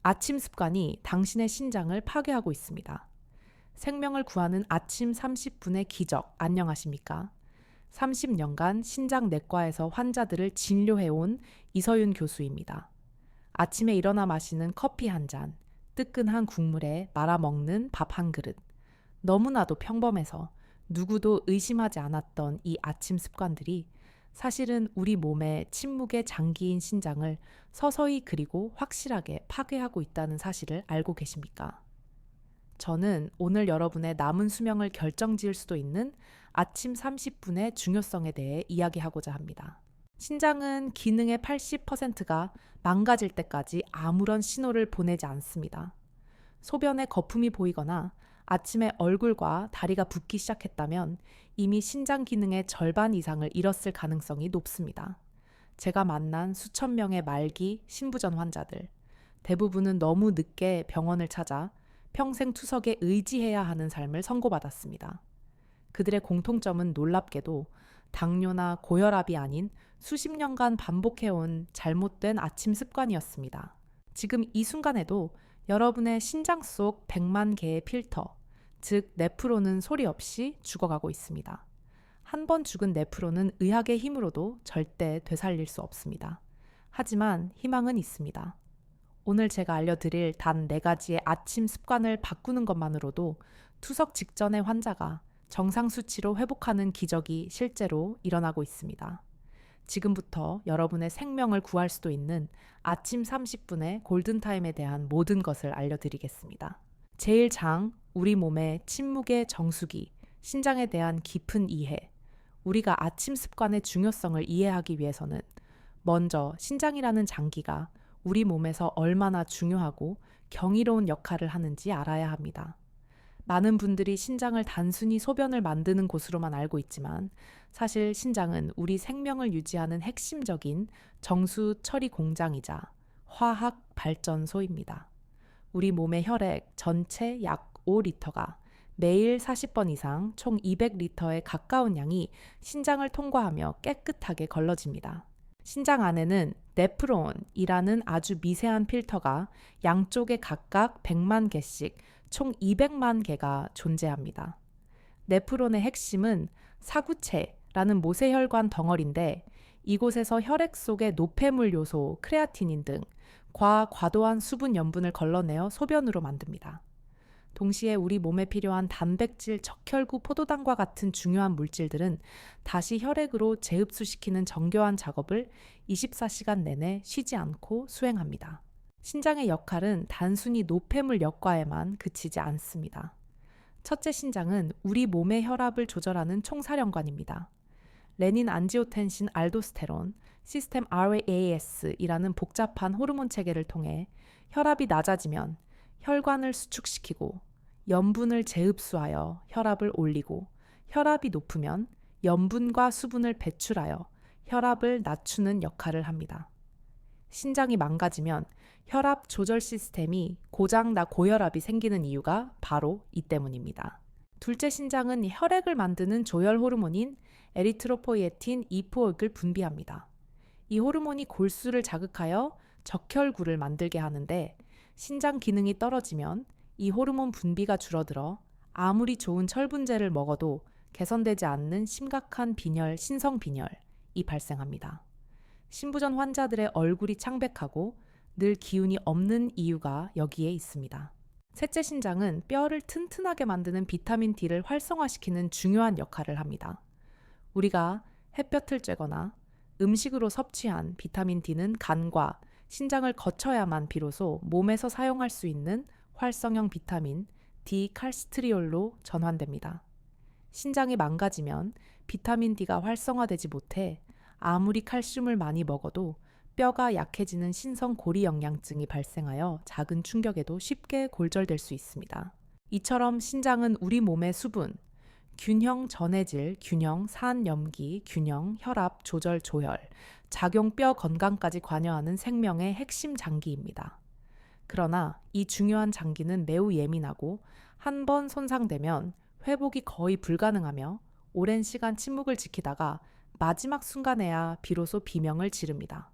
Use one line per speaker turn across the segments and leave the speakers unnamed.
아침 습관이 당신의 신장을 파괴하고 있습니다. 생명을 구하는 아침 30분의 기적, 안녕하십니까? 30년간 신장내과에서 환자들을 진료해온 이서윤 교수입니다. 아침에 일어나 마시는 커피 한 잔, 뜨끈한 국물에 말아 먹는 밥 한 그릇. 너무나도 평범해서 누구도 의심하지 않았던 이 아침 습관들이 사실은 우리 몸의 침묵의 장기인 신장을 서서히 그리고 확실하게 파괴하고 있다는 사실을 알고 계십니까? 저는 오늘 여러분의 남은 수명을 결정지을 수도 있는 아침 30분의 중요성에 대해 이야기하고자 합니다. 신장은 기능의 80%가 망가질 때까지 아무런 신호를 보내지 않습니다. 소변에 거품이 보이거나 아침에 얼굴과 다리가 붓기 시작했다면 이미 신장 기능의 절반 이상을 잃었을 가능성이 높습니다. 제가 만난 수천 명의 말기, 신부전 환자들, 대부분은 너무 늦게 병원을 찾아 평생 투석에 의지해야 하는 삶을 선고받았습니다. 그들의 공통점은 놀랍게도 당뇨나 고혈압이 아닌 수십 년간 반복해온 잘못된 아침 습관이었습니다. 지금 이 순간에도 여러분의 신장 속 100만 개의 필터, 즉 네프론은 소리 없이 죽어가고 있습니다. 한 번 죽은 네프론은 의학의 힘으로도 절대 되살릴 수 없습니다. 하지만 희망은 있습니다. 오늘 제가 알려드릴 단 4가지의 아침 습관을 바꾸는 것만으로도 투석 직전의 환자가 정상 수치로 회복하는 기적이 실제로 일어나고 있습니다. 지금부터 여러분의 생명을 구할 수도 있는 아침 30분의 골든타임에 대한 모든 것을 알려드리겠습니다. 제1장, 우리 몸의 침묵의 정수기, 신장에 대한 깊은 이해. 우리가 아침 습관의 중요성을 이해하기 위해서는 먼저 신장이라는 장기가 우리 몸에서 얼마나 중요하고 경이로운 역할을 하는지 알아야 합니다. 많은 분들이 신장을 단순히 소변을 만드는 곳으로만 알고 있지만 사실 신장은 우리 생명을 유지하는 핵심적인 정수 처리 공장이자 화학 발전소입니다. 우리 몸의 혈액 전체 약 5리터가 매일 40번 이상 총 200리터에 가까운 양이 신장을 통과하며 깨끗하게 걸러집니다. 신장 안에는 네프론이라는 아주 미세한 필터가 양쪽에 각각 100만 개씩 총 200만 개가 존재합니다. 네프론의 핵심은 사구체라는 모세혈관 덩어리인데 이곳에서 혈액 속의 노폐물 요소 크레아티닌 등 과도한 수분 염분을 걸러내어 소변으로 만듭니다. 동시에 우리 몸에 필요한 단백질, 적혈구, 포도당과 같은 중요한 물질들은 다시 혈액으로 재흡수시키는 정교한 작업을 24시간 내내 쉬지 않고 수행합니다. 신장의 역할은 단순히 노폐물 역과에만 그치지 않습니다. 첫째 신장은 우리 몸의 혈압을 조절하는 총사령관입니다. 레닌 안지오텐신 알도스테론, 시스템 RAS이라는 복잡한 호르몬 체계를 통해 혈압이 낮아지면 혈관을 수축시키고 염분을 재흡수하여 혈압을 올리고 혈압이 높으면 염분과 수분을 배출하여 혈압을 낮추는 역할을 합니다. 신장이 망가지면 혈압 조절 시스템이 고장나 고혈압이 생기는 이유가 바로 이 때문입니다. 둘째 신장은 혈액을 만드는 조혈 호르몬인 에리트로포이에틴 E4을 분비합니다. 이 호르몬이 골수를 자극하여 적혈구를 만들게 하는데 신장 기능이 떨어지면 이 호르몬 분비가 줄어들어 아무리 좋은 철분제를 먹어도 개선되지 않는 심각한 빈혈, 신성빈혈이 발생합니다. 신부전 환자들의 얼굴이 창백하고 늘 기운이 없는 이유가 여기에 있습니다. 셋째 신장은 뼈를 튼튼하게 만드는 비타민 D를 활성화시키는 중요한 역할을 합니다. 우리가 햇볕을 쬐거나 음식으로 섭취한 비타민 D는 간과 신장을 거쳐야만 비로소 몸에서 사용할 수 있는 활성형 비타민 D칼스트리올로 전환됩니다. 신장이 망가지면 비타민 D가 활성화되지 못해 아무리 칼슘을 많이 먹어도 뼈가 약해지는 신성 고리영양증이 발생하여 작은 충격에도 쉽게 골절될 수 있습니다. 이처럼 신장은 우리 몸의 수분, 균형 전해질, 균형 산염기, 균형 혈압 조절 조혈, 작용 뼈 건강까지 관여하는 생명의 핵심 장기입니다. 그러나 이 중요한 장기는 매우 예민하고 한 번 손상되면 회복이 거의 불가능하며 오랜 시간 침묵을 지키다가 마지막 순간에야 비로소 비명을 지릅니다.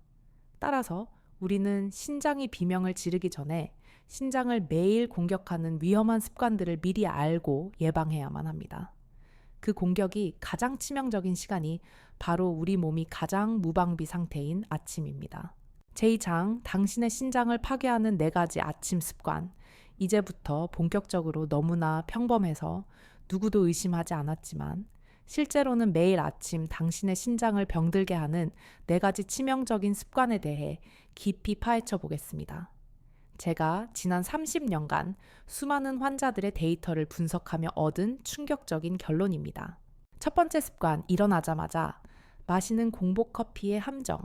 따라서 우리는 신장이 비명을 지르기 전에 신장을 매일 공격하는 위험한 습관들을 미리 알고 예방해야만 합니다. 그 공격이 가장 치명적인 시간이 바로 우리 몸이 가장 무방비 상태인 아침입니다. 제2장, 당신의 신장을 파괴하는 4가지 아침 습관. 이제부터 본격적으로 너무나 평범해서 누구도 의심하지 않았지만 실제로는 매일 아침 당신의 신장을 병들게 하는 4가지 치명적인 습관에 대해 깊이 파헤쳐 보겠습니다. 제가 지난 30년간 수많은 환자들의 데이터를 분석하며 얻은 충격적인 결론입니다. 첫 번째 습관, 일어나자마자 마시는 공복 커피의 함정.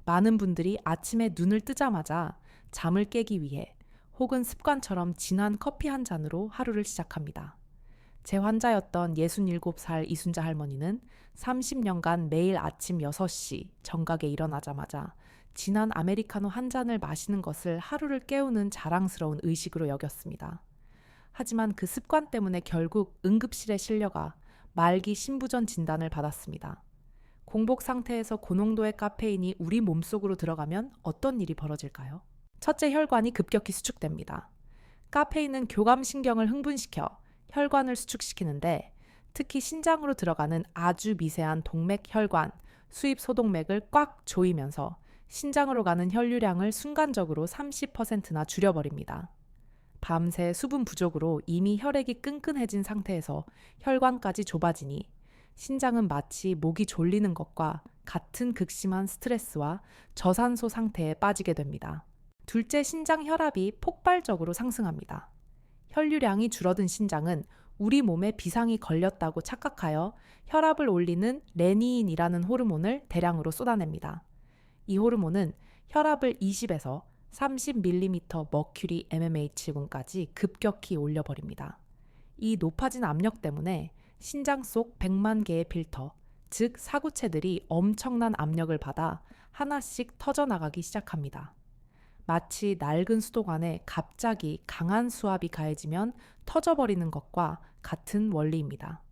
많은 분들이 아침에 눈을 뜨자마자 잠을 깨기 위해 혹은 습관처럼 진한 커피 한 잔으로 하루를 시작합니다. 제 환자였던 67살 이순자 할머니는 30년간 매일 아침 6시 정각에 일어나자마자 진한 아메리카노 한 잔을 마시는 것을 하루를 깨우는 자랑스러운 의식으로 여겼습니다. 하지만 그 습관 때문에 결국 응급실에 실려가 말기 신부전 진단을 받았습니다. 공복 상태에서 고농도의 카페인이 우리 몸속으로 들어가면 어떤 일이 벌어질까요? 첫째, 혈관이 급격히 수축됩니다. 카페인은 교감신경을 흥분시켜 혈관을 수축시키는데 특히 신장으로 들어가는 아주 미세한 동맥 혈관, 수입 소동맥을 꽉 조이면서 신장으로 가는 혈류량을 순간적으로 30%나 줄여버립니다. 밤새 수분 부족으로 이미 혈액이 끈끈해진 상태에서 혈관까지 좁아지니 신장은 마치 목이 졸리는 것과 같은 극심한 스트레스와 저산소 상태에 빠지게 됩니다. 둘째, 신장 혈압이 폭발적으로 상승합니다. 혈류량이 줄어든 신장은 우리 몸에 비상이 걸렸다고 착각하여 혈압을 올리는 레니인이라는 호르몬을 대량으로 쏟아냅니다. 이 호르몬은 혈압을 20에서 30mm 머큐리 mmHg까지 급격히 올려버립니다. 이 높아진 압력 때문에 신장 속 100만 개의 필터, 즉 사구체들이 엄청난 압력을 받아 하나씩 터져나가기 시작합니다. 마치 낡은 수도관에 갑자기 강한 수압이 가해지면 터져버리는 것과 같은 원리입니다.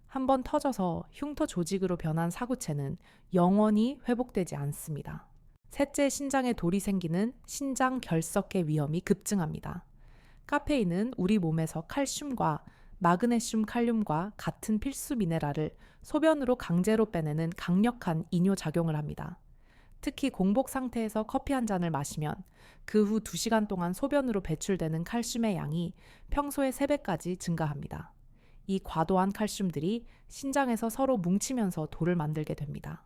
한번 터져서 흉터 조직으로 변한 사구체는 영원히 회복되지 않습니다. 셋째, 신장에 돌이 생기는 신장 결석의 위험이 급증합니다. 카페인은 우리 몸에서 칼슘과 마그네슘, 칼륨과 같은 필수 미네랄을 소변으로 강제로 빼내는 강력한 이뇨작용을 합니다. 특히 공복 상태에서 커피 한 잔을 마시면 그 후 2시간 동안 소변으로 배출되는 칼슘의 양이 평소의 3배까지 증가합니다. 이 과도한 칼슘들이 신장에서 서로 뭉치면서 돌을 만들게 됩니다.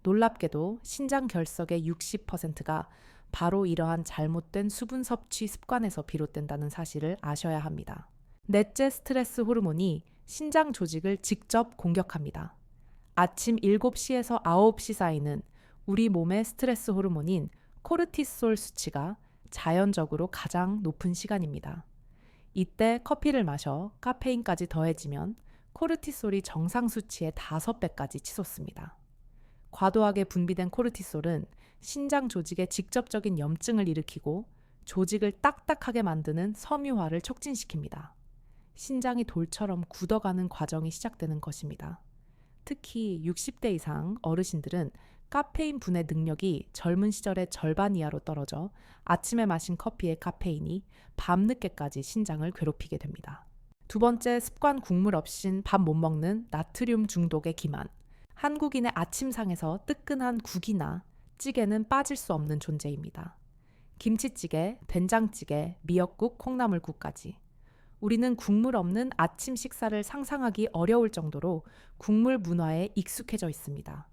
놀랍게도 신장 결석의 60%가 바로 이러한 잘못된 수분 섭취 습관에서 비롯된다는 사실을 아셔야 합니다. 넷째, 스트레스 호르몬이 신장 조직을 직접 공격합니다. 아침 7시에서 9시 사이는 우리 몸의 스트레스 호르몬인 코르티솔 수치가 자연적으로 가장 높은 시간입니다. 이때 커피를 마셔 카페인까지 더해지면 코르티솔이 정상 수치의 5배까지 치솟습니다. 과도하게 분비된 코르티솔은 신장 조직에 직접적인 염증을 일으키고 조직을 딱딱하게 만드는 섬유화를 촉진시킵니다. 신장이 돌처럼 굳어가는 과정이 시작되는 것입니다. 특히 60대 이상 어르신들은 카페인 분해 능력이 젊은 시절의 절반 이하로 떨어져 아침에 마신 커피의 카페인이 밤늦게까지 신장을 괴롭히게 됩니다. 두 번째, 습관 국물 없인 밥 못 먹는 나트륨 중독의 기만. 한국인의 아침상에서 뜨끈한 국이나 찌개는 빠질 수 없는 존재입니다. 김치찌개, 된장찌개, 미역국, 콩나물국까지. 우리는 국물 없는 아침 식사를 상상하기 어려울 정도로 국물 문화에 익숙해져 있습니다.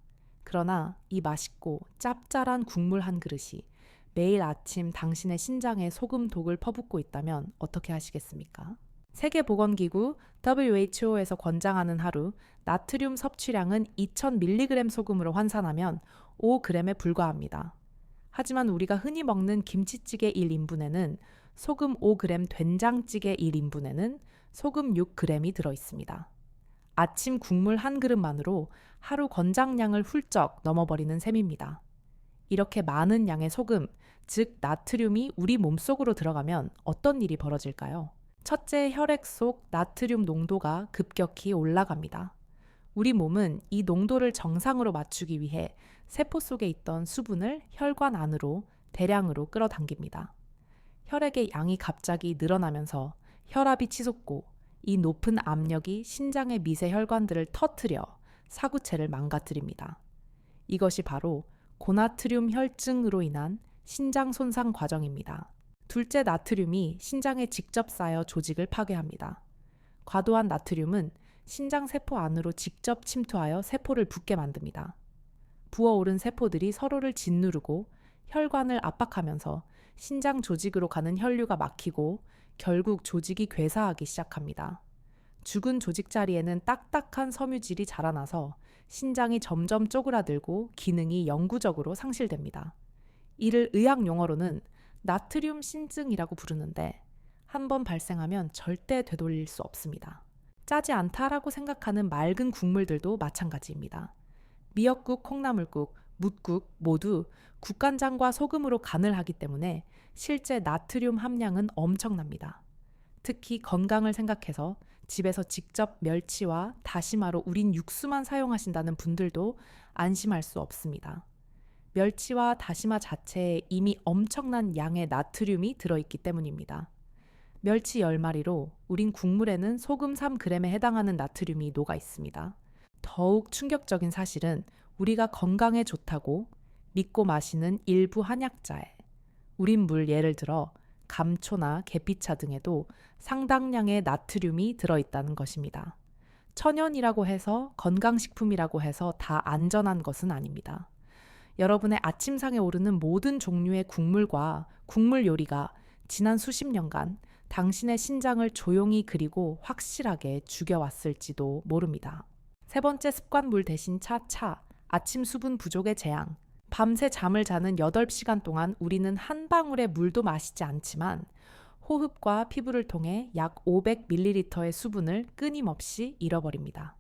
그러나 이 맛있고 짭짤한 국물 한 그릇이 매일 아침 당신의 신장에 소금독을 퍼붓고 있다면 어떻게 하시겠습니까? 세계보건기구 WHO에서 권장하는 하루 나트륨 섭취량은 2000mg 소금으로 환산하면 5g에 불과합니다. 하지만 우리가 흔히 먹는 김치찌개 1인분에는 소금 5g, 된장찌개 1인분에는 소금 6g이 들어있습니다. 아침 국물 한 그릇만으로 하루 권장량을 훌쩍 넘어버리는 셈입니다. 이렇게 많은 양의 소금, 즉 나트륨이 우리 몸속으로 들어가면 어떤 일이 벌어질까요? 첫째, 혈액 속 나트륨 농도가 급격히 올라갑니다. 우리 몸은 이 농도를 정상으로 맞추기 위해 세포 속에 있던 수분을 혈관 안으로 대량으로 끌어당깁니다. 혈액의 양이 갑자기 늘어나면서 혈압이 치솟고 이 높은 압력이 신장의 미세 혈관들을 터뜨려 사구체를 망가뜨립니다. 이것이 바로 고나트륨 혈증으로 인한 신장 손상 과정입니다. 둘째, 나트륨이 신장에 직접 쌓여 조직을 파괴합니다. 과도한 나트륨은 신장 세포 안으로 직접 침투하여 세포를 붓게 만듭니다. 부어오른 세포들이 서로를 짓누르고 혈관을 압박하면서 신장 조직으로 가는 혈류가 막히고 결국 조직이 괴사하기 시작합니다. 죽은 조직 자리에는 딱딱한 섬유질이 자라나서 신장이 점점 쪼그라들고 기능이 영구적으로 상실됩니다. 이를 의학 용어로는 나트륨 신증이라고 부르는데 한번 발생하면 절대 되돌릴 수 없습니다. 짜지 않다라고 생각하는 맑은 국물들도 마찬가지입니다. 미역국, 콩나물국, 뭇국 모두 국간장과 소금으로 간을 하기 때문에 실제 나트륨 함량은 엄청납니다. 특히 건강을 생각해서 집에서 직접 멸치와 다시마로 우린 육수만 사용하신다는 분들도 안심할 수 없습니다. 멸치와 다시마 자체에 이미 엄청난 양의 나트륨이 들어있기 때문입니다. 멸치 10마리로 우린 국물에는 소금 3g에 해당하는 나트륨이 녹아 있습니다. 더욱 충격적인 사실은 우리가 건강에 좋다고 믿고 마시는 일부 한약자에 우린 물 예를 들어 감초나 계피차 등에도 상당량의 나트륨이 들어있다는 것입니다. 천연이라고 해서 건강식품이라고 해서 다 안전한 것은 아닙니다. 여러분의 아침상에 오르는 모든 종류의 국물과 국물 요리가 지난 수십 년간 당신의 신장을 조용히 그리고 확실하게 죽여왔을지도 모릅니다. 세 번째 습관, 물 대신 차. 아침 수분 부족의 재앙. 밤새 잠을 자는 8시간 동안 우리는 한 방울의 물도 마시지 않지만 호흡과 피부를 통해 약 500ml의 수분을 끊임없이 잃어버립니다.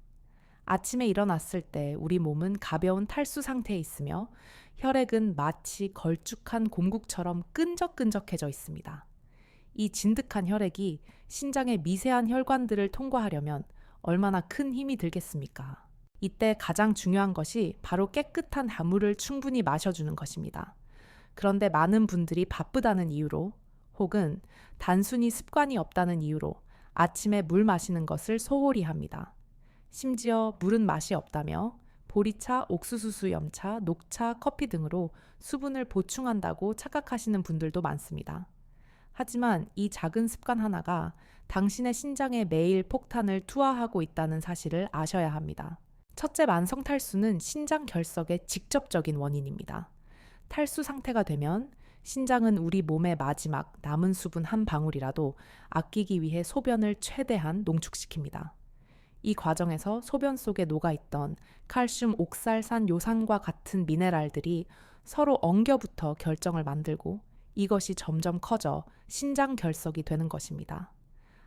아침에 일어났을 때 우리 몸은 가벼운 탈수 상태에 있으며 혈액은 마치 걸쭉한 곰국처럼 끈적끈적해져 있습니다. 이 진득한 혈액이 신장의 미세한 혈관들을 통과하려면 얼마나 큰 힘이 들겠습니까? 이때 가장 중요한 것이 바로 깨끗한 하물을 충분히 마셔주는 것입니다. 그런데 많은 분들이 바쁘다는 이유로 혹은 단순히 습관이 없다는 이유로 아침에 물 마시는 것을 소홀히 합니다. 심지어 물은 맛이 없다며 보리차, 옥수수 염차, 녹차, 커피 등으로 수분을 보충한다고 착각하시는 분들도 많습니다. 하지만 이 작은 습관 하나가 당신의 신장에 매일 폭탄을 투하하고 있다는 사실을 아셔야 합니다. 첫째, 만성 탈수는 신장 결석의 직접적인 원인입니다. 탈수 상태가 되면 신장은 우리 몸의 마지막 남은 수분 한 방울이라도 아끼기 위해 소변을 최대한 농축시킵니다. 이 과정에서 소변 속에 녹아있던 칼슘 옥살산 요산과 같은 미네랄들이 서로 엉겨붙어 결정을 만들고 이것이 점점 커져 신장 결석이 되는 것입니다.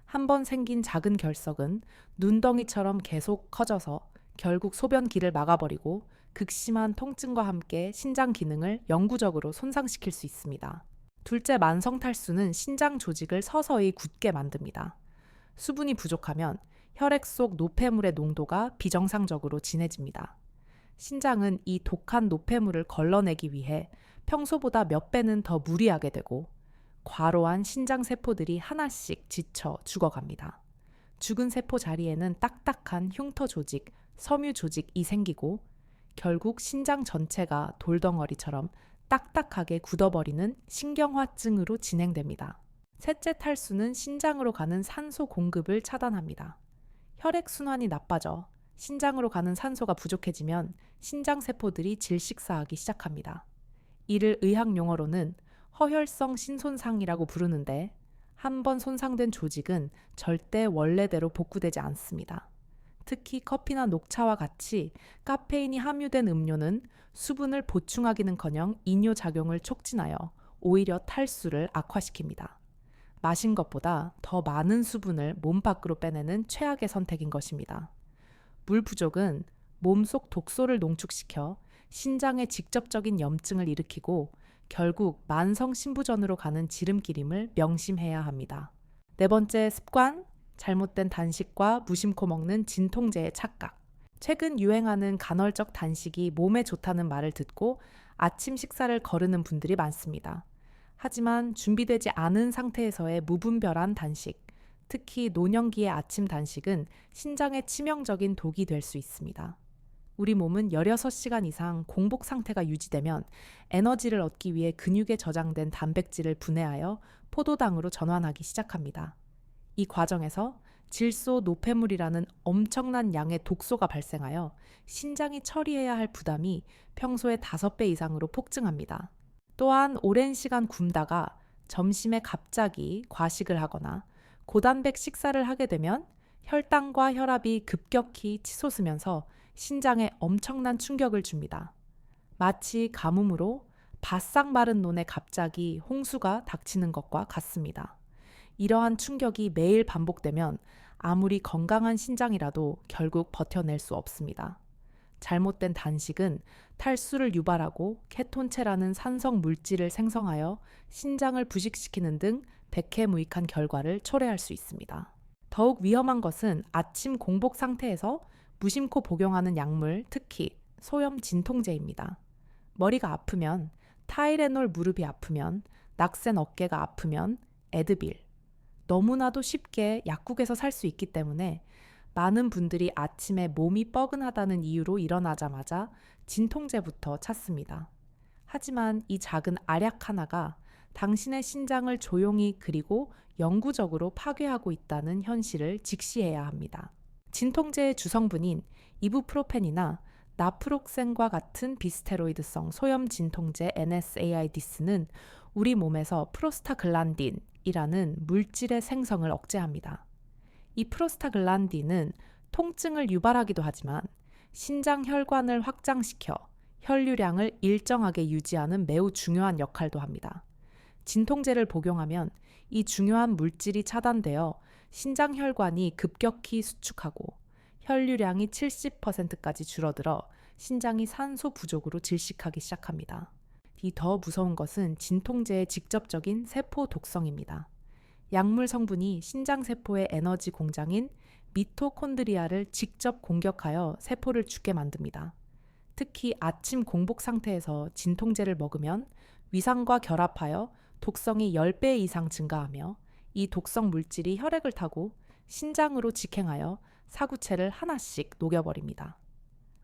한번 생긴 작은 결석은 눈덩이처럼 계속 커져서 결국 소변기를 막아버리고 극심한 통증과 함께 신장 기능을 영구적으로 손상시킬 수 있습니다. 둘째, 만성 탈수는 신장 조직을 서서히 굳게 만듭니다. 수분이 부족하면 혈액 속 노폐물의 농도가 비정상적으로 진해집니다. 신장은 이 독한 노폐물을 걸러내기 위해 평소보다 몇 배는 더 무리하게 되고 과로한 신장 세포들이 하나씩 지쳐 죽어갑니다. 죽은 세포 자리에는 딱딱한 흉터 조직, 섬유 조직이 생기고 결국 신장 전체가 돌덩어리처럼 딱딱하게 굳어버리는 신경화증으로 진행됩니다. 셋째, 탈수는 신장으로 가는 산소 공급을 차단합니다. 혈액순환이 나빠져 신장으로 가는 산소가 부족해지면 신장 세포들이 질식사하기 시작합니다. 이를 의학 용어로는 허혈성 신손상이라고 부르는데 한번 손상된 조직은 절대 원래대로 복구되지 않습니다. 특히 커피나 녹차와 같이 카페인이 함유된 음료는 수분을 보충하기는커녕 이뇨작용을 촉진하여 오히려 탈수를 악화시킵니다. 마신 것보다 더 많은 수분을 몸 밖으로 빼내는 최악의 선택인 것입니다. 물 부족은 몸속 독소를 농축시켜 신장에 직접적인 염증을 일으키고 결국 만성 신부전으로 가는 지름길임을 명심해야 합니다. 네 번째 습관, 잘못된 단식과 무심코 먹는 진통제의 착각. 최근 유행하는 간헐적 단식이 몸에 좋다는 말을 듣고 아침 식사를 거르는 분들이 많습니다. 하지만 준비되지 않은 상태에서의 무분별한 단식, 특히 노년기의 아침 단식은 신장에 치명적인 독이 될 수 있습니다. 우리 몸은 16시간 이상 공복 상태가 유지되면 에너지를 얻기 위해 근육에 저장된 단백질을 분해하여 포도당으로 전환하기 시작합니다. 이 과정에서 질소 노폐물이라는 엄청난 양의 독소가 발생하여 신장이 처리해야 할 부담이 평소의 5배 이상으로 폭증합니다. 또한 오랜 시간 굶다가 점심에 갑자기 과식을 하거나 고단백 식사를 하게 되면 혈당과 혈압이 급격히 치솟으면서 신장에 엄청난 충격을 줍니다. 마치 가뭄으로 바싹 마른 논에 갑자기 홍수가 닥치는 것과 같습니다. 이러한 충격이 매일 반복되면 아무리 건강한 신장이라도 결국 버텨낼 수 없습니다. 잘못된 단식은 탈수를 유발하고 케톤체라는 산성 물질을 생성하여 신장을 부식시키는 등 백해무익한 결과를 초래할 수 있습니다. 더욱 위험한 것은 아침 공복 상태에서 무심코 복용하는 약물, 특히 소염 진통제입니다. 머리가 아프면, 타이레놀 무릎이 아프면, 낙센 어깨가 아프면 에드빌. 너무나도 쉽게 약국에서 살 수 있기 때문에 많은 분들이 아침에 몸이 뻐근하다는 이유로 일어나자마자 진통제부터 찾습니다. 하지만 이 작은 알약 하나가 당신의 신장을 조용히 그리고 영구적으로 파괴하고 있다는 현실을 직시해야 합니다. 진통제의 주성분인 이부프로펜이나 나프록센과 같은 비스테로이드성 소염 진통제 NSAIDs는 우리 몸에서 프로스타글란딘이라는 물질의 생성을 억제합니다. 이 프로스타글란딘은 통증을 유발하기도 하지만 신장 혈관을 확장시켜 혈류량을 일정하게 유지하는 매우 중요한 역할도 합니다. 진통제를 복용하면 이 중요한 물질이 차단되어 신장 혈관이 급격히 수축하고 혈류량이 70%까지 줄어들어 신장이 산소 부족으로 질식하기 시작합니다. 이 더 무서운 것은 진통제의 직접적인 세포 독성입니다. 약물 성분이 신장 세포의 에너지 공장인 미토콘드리아를 직접 공격하여 세포를 죽게 만듭니다. 특히 아침 공복 상태에서 진통제를 먹으면 위산과 결합하여 독성이 10배 이상 증가하며 이 독성 물질이 혈액을 타고 신장으로 직행하여 사구체를 하나씩 녹여버립니다.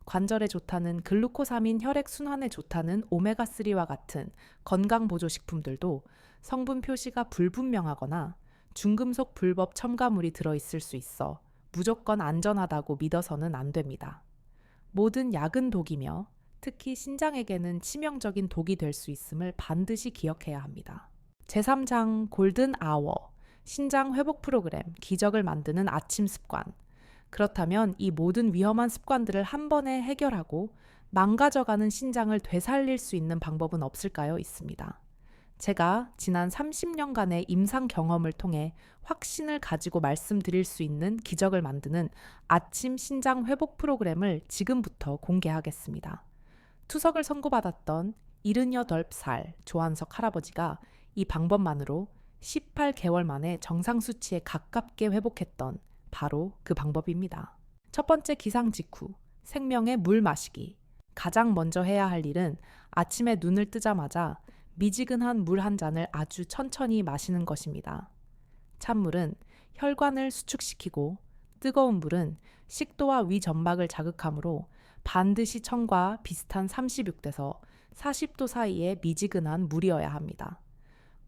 관절에 좋다는 글루코사민 혈액 순환에 좋다는 오메가3와 같은 건강보조식품들도 성분 표시가 불분명하거나 중금속 불법 첨가물이 들어있을 수 있어 무조건 안전하다고 믿어서는 안 됩니다. 모든 약은 독이며 특히 신장에게는 치명적인 독이 될 수 있음을 반드시 기억해야 합니다. 제3장 골든 아워, 신장 회복 프로그램, 기적을 만드는 아침 습관. 그렇다면 이 모든 위험한 습관들을 한 번에 해결하고 망가져가는 신장을 되살릴 수 있는 방법은 없을까요? 있습니다. 제가 지난 30년간의 임상 경험을 통해 확신을 가지고 말씀드릴 수 있는 기적을 만드는 아침 신장 회복 프로그램을 지금부터 공개하겠습니다. 투석을 선고받았던 78살 조한석 할아버지가 이 방법만으로 18개월 만에 정상 수치에 가깝게 회복했던 바로 그 방법입니다. 첫 번째 기상 직후, 생명의 물 마시기. 가장 먼저 해야 할 일은 아침에 눈을 뜨자마자 미지근한 물 한 잔을 아주 천천히 마시는 것입니다. 찬물은 혈관을 수축시키고 뜨거운 물은 식도와 위 점막을 자극하므로 반드시 청과 비슷한 36도에서 40도 사이의 미지근한 물이어야 합니다.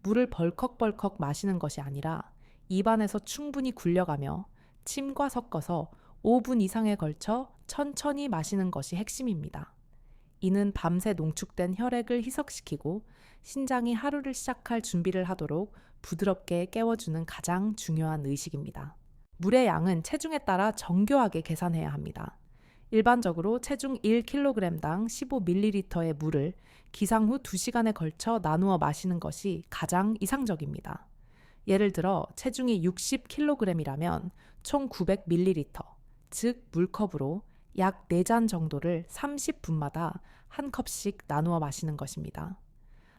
물을 벌컥벌컥 마시는 것이 아니라 입안에서 충분히 굴려가며 침과 섞어서 5분 이상에 걸쳐 천천히 마시는 것이 핵심입니다. 이는 밤새 농축된 혈액을 희석시키고 신장이 하루를 시작할 준비를 하도록 부드럽게 깨워주는 가장 중요한 의식입니다. 물의 양은 체중에 따라 정교하게 계산해야 합니다. 일반적으로 체중 1kg당 15ml의 물을 기상 후 2시간에 걸쳐 나누어 마시는 것이 가장 이상적입니다. 예를 들어 체중이 60kg이라면 총 900ml, 즉 물컵으로 약 4잔 정도를 30분마다 한 컵씩 나누어 마시는 것입니다.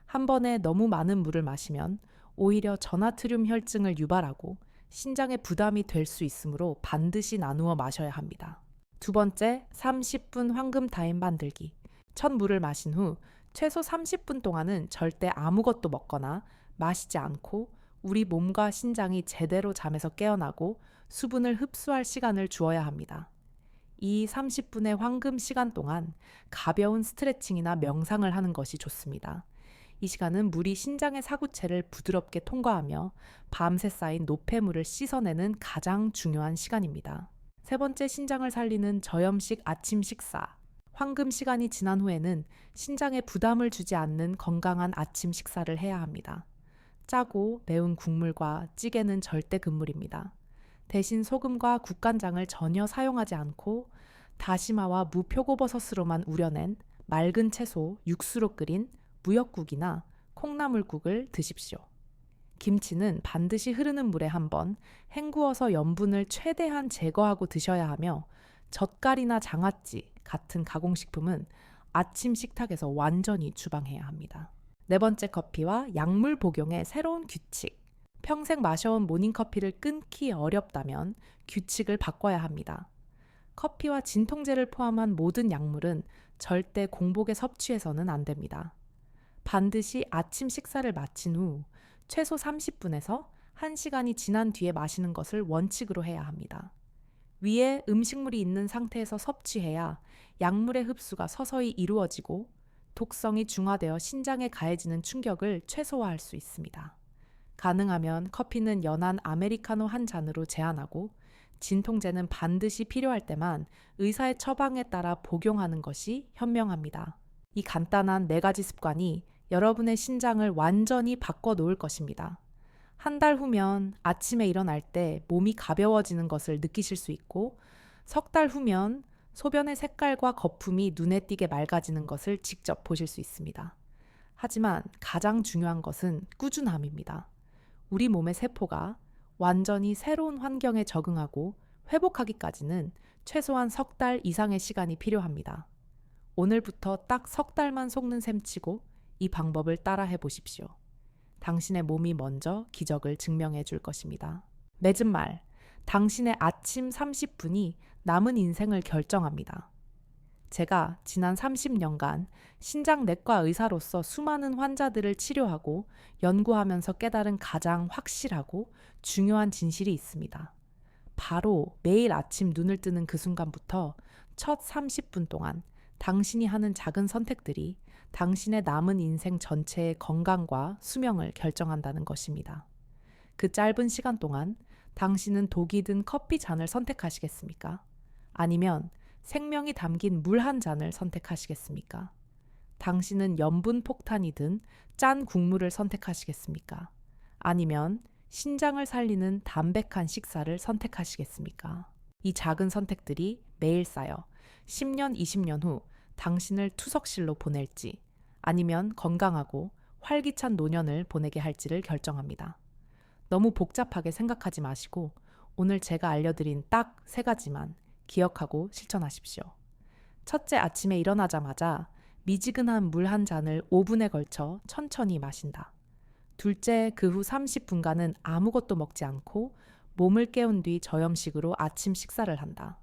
한 번에 너무 많은 물을 마시면 오히려 전하트륨 혈증을 유발하고 신장에 부담이 될 수 있으므로 반드시 나누어 마셔야 합니다. 두 번째, 30분 황금 타임 만들기. 첫 물을 마신 후 최소 30분 동안은 절대 아무것도 먹거나 마시지 않고 우리 몸과 신장이 제대로 잠에서 깨어나고 수분을 흡수할 시간을 주어야 합니다. 이 30분의 황금 시간 동안 가벼운 스트레칭이나 명상을 하는 것이 좋습니다. 이 시간은 물이 신장의 사구체를 부드럽게 통과하며 밤새 쌓인 노폐물을 씻어내는 가장 중요한 시간입니다. 세 번째, 신장을 살리는 저염식 아침 식사. 황금 시간이 지난 후에는 신장에 부담을 주지 않는 건강한 아침 식사를 해야 합니다. 짜고 매운 국물과 찌개는 절대 금물입니다. 대신 소금과 국간장을 전혀 사용하지 않고 다시마와 무표고버섯으로만 우려낸 맑은 채소, 육수로 끓인 무역국이나 콩나물국을 드십시오. 김치는 반드시 흐르는 물에 한번 헹구어서 염분을 최대한 제거하고 드셔야 하며 젓갈이나 장아찌 같은 가공식품은 아침 식탁에서 완전히 추방해야 합니다. 네 번째, 커피와 약물 복용의 새로운 규칙. 평생 마셔온 모닝커피를 끊기 어렵다면 규칙을 바꿔야 합니다. 커피와 진통제를 포함한 모든 약물은 절대 공복에 섭취해서는 안 됩니다. 반드시 아침 식사를 마친 후 최소 30분에서 1시간이 지난 뒤에 마시는 것을 원칙으로 해야 합니다. 위에 음식물이 있는 상태에서 섭취해야 약물의 흡수가 서서히 이루어지고 독성이 중화되어 신장에 가해지는 충격을 최소화할 수 있습니다. 가능하면 커피는 연한 아메리카노 한 잔으로 제한하고 진통제는 반드시 필요할 때만 의사의 처방에 따라 복용하는 것이 현명합니다. 이 간단한 4가지 습관이 여러분의 신장을 완전히 바꿔 놓을 것입니다. 한 달 후면 아침에 일어날 때 몸이 가벼워지는 것을 느끼실 수 있고, 석 달 후면 소변의 색깔과 거품이 눈에 띄게 맑아지는 것을 직접 보실 수 있습니다. 하지만 가장 중요한 것은 꾸준함입니다. 우리 몸의 세포가 완전히 새로운 환경에 적응하고 회복하기까지는 최소한 석 달 이상의 시간이 필요합니다. 오늘부터 딱 석 달만 속는 셈 치고 이 방법을 따라 해보십시오. 당신의 몸이 먼저 기적을 증명해 줄 것입니다. 맺은 말, 당신의 아침 30분이 남은 인생을 결정합니다. 제가 지난 30년간 신장내과 의사로서 수많은 환자들을 치료하고 연구하면서 깨달은 가장 확실하고 중요한 진실이 있습니다. 바로 매일 아침 눈을 뜨는 그 순간부터 첫 30분 동안 당신이 하는 작은 선택들이 당신의 남은 인생 전체의 건강과 수명을 결정한다는 것입니다. 그 짧은 시간 동안 당신은 독이 든 커피 잔을 선택하시겠습니까? 아니면 생명이 담긴 물 한 잔을 선택하시겠습니까? 당신은 염분 폭탄이 든 짠 국물을 선택하시겠습니까? 아니면 신장을 살리는 담백한 식사를 선택하시겠습니까? 이 작은 선택들이 매일 쌓여 10년, 20년 후 당신을 투석실로 보낼지 아니면 건강하고 활기찬 노년을 보내게 할지를 결정합니다. 너무 복잡하게 생각하지 마시고 오늘 제가 알려드린 딱 3가지만 기억하고 실천하십시오. 첫째, 아침에 일어나자마자 미지근한 물 한 잔을 5분에 걸쳐 천천히 마신다. 둘째, 그 후 30분간은 아무것도 먹지 않고 몸을 깨운 뒤 저염식으로 아침 식사를 한다.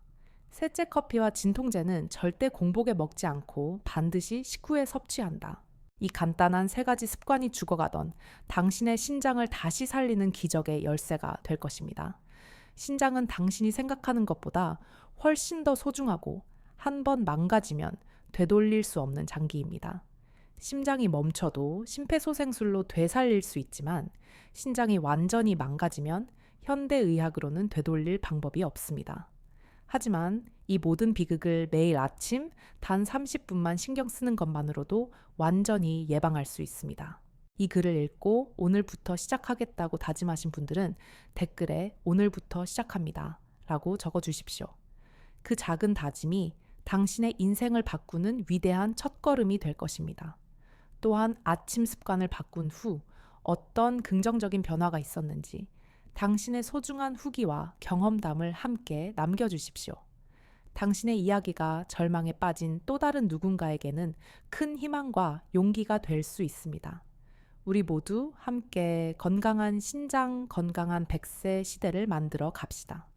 셋째, 커피와 진통제는 절대 공복에 먹지 않고 반드시 식후에 섭취한다. 이 간단한 3가지 습관이 죽어가던 당신의 신장을 다시 살리는 기적의 열쇠가 될 것입니다. 신장은 당신이 생각하는 것보다 훨씬 더 소중하고 한 번 망가지면 되돌릴 수 없는 장기입니다. 심장이 멈춰도 심폐소생술로 되살릴 수 있지만 신장이 완전히 망가지면 현대의학으로는 되돌릴 방법이 없습니다. 하지만 이 모든 비극을 매일 아침 단 30분만 신경 쓰는 것만으로도 완전히 예방할 수 있습니다. 이 글을 읽고 오늘부터 시작하겠다고 다짐하신 분들은 댓글에 오늘부터 시작합니다 라고 적어주십시오. 그 작은 다짐이 당신의 인생을 바꾸는 위대한 첫걸음이 될 것입니다. 또한 아침 습관을 바꾼 후 어떤 긍정적인 변화가 있었는지 당신의 소중한 후기와 경험담을 함께 남겨주십시오. 당신의 이야기가 절망에 빠진 또 다른 누군가에게는 큰 희망과 용기가 될 수 있습니다. 우리 모두 함께 건강한 신장, 건강한 100세 시대를 만들어 갑시다.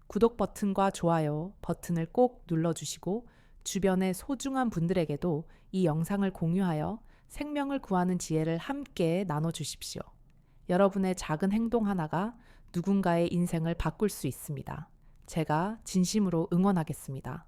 구독 버튼과 좋아요 버튼을 꼭 눌러주시고 주변의 소중한 분들에게도 이 영상을 공유하여 생명을 구하는 지혜를 함께 나눠주십시오. 여러분의 작은 행동 하나가 누군가의 인생을 바꿀 수 있습니다. 제가 진심으로 응원하겠습니다.